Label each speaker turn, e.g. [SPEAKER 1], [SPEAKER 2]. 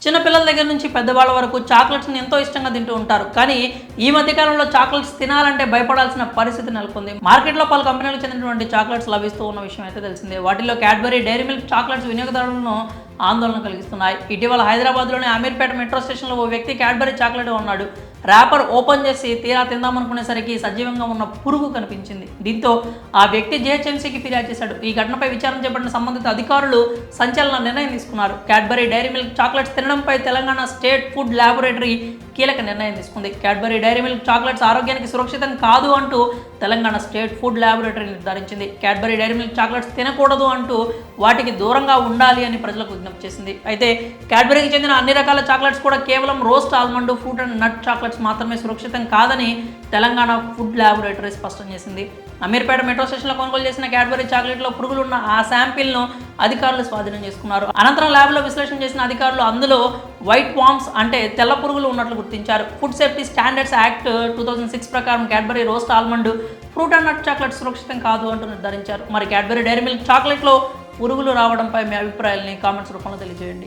[SPEAKER 1] చిన్నపిల్లల దగ్గర నుంచి పెద్దవాళ్ళ వరకు చాక్లెట్స్ని ఎంతో ఇష్టంగా తింటూ ఉంటారు. కానీ ఈ మధ్యకాలంలో చాక్లెట్స్ తినాలంటే భయపడాల్సిన పరిస్థితి నెలకొంది. మార్కెట్లో పలు కంపెనీలకు చెందినటువంటి చాక్లెట్స్ లభిస్తూ ఉన్న విషయం అయితే తెలిసిందే. వాటిలో క్యాడ్బరీ, డైరీ మిల్క్ చాక్లెట్స్ వినియోగదారులను ఆందోళన కలిగిస్తున్నాయి. ఇటీవల హైదరాబాద్లోని అమీర్పేట మెట్రో స్టేషన్లో ఓ వ్యక్తి క్యాడ్బరీ చాక్లెట్ ఉన్నాడు. ర్యాపర్ ఓపెన్ చేసి తీరా తిందామనుకునేసరికి సజీవంగా ఉన్న పురుగు కనిపించింది. దీంతో ఆ వ్యక్తి జీహెచ్ఎంసీకి ఫిర్యాదు చేశాడు. ఈ ఘటనపై విచారణ చేపట్టిన సంబంధిత అధికారులు సంచలన నిర్ణయం తీసుకున్నారు. క్యాడ్బరీ, డైరీ మిల్క్ చాక్లెట్స్ తినడంపై తెలంగాణ స్టేట్ ఫుడ్ ల్యాబొరేటరీ కీలక నిర్ణయం తీసుకుంది. క్యాడ్బరీ, డైరీ మిల్క్ చాక్లెట్స్ ఆరోగ్యానికి సురక్షితం కాదు అంటూ తెలంగాణ స్టేట్ ఫుడ్ ల్యాబొరేటరీ నిర్ధారించింది. క్యాడ్బరీ, డైరీ మిల్క్ చాక్లెట్స్ తినకూడదు అంటూ వాటికి దూరంగా ఉండాలి అని ప్రజలకు విజ్ఞప్తి చేసింది. అయితే క్యాడ్బరీకి చెందిన అన్ని రకాల చాక్లెట్స్ కూడా కేవలం roast almond, fruit and nut chocolates మాత్రమే సురక్షితం కాదని తెలంగాణ ఫుడ్ ల్యాబొరేటరీ స్పష్టం చేసింది. అమీర్పేట మెట్రో స్టేషన్లో కొనుగోలు చేసిన క్యాడ్బరీ చాక్లెట్లో పురుగులు ఉన్న ఆ శాంపిల్ను అధికారులు స్వాధీనం చేసుకున్నారు. అనంతరం ల్యాబ్లో విశ్లేషణ చేసిన అధికారులు అందులో వైట్ వామ్స్ అంటే తెల్ల పురుగులు ఉన్నట్లు గుర్తించారు. ఫుడ్ సేఫ్టీ స్టాండర్డ్స్ యాక్ట్ 2006 ప్రకారం Cadbury, roast almond, fruit and nut chocolate సురక్షితం కాదు అంటూ నిర్ధారించారు. మరి క్యాడ్బరీ, డైరీ మిల్క్ చాక్లెట్లో పురుగులు రావడంపై మీ అభిప్రాయాలని కామెంట్స్ రూపంలో తెలియజేయండి.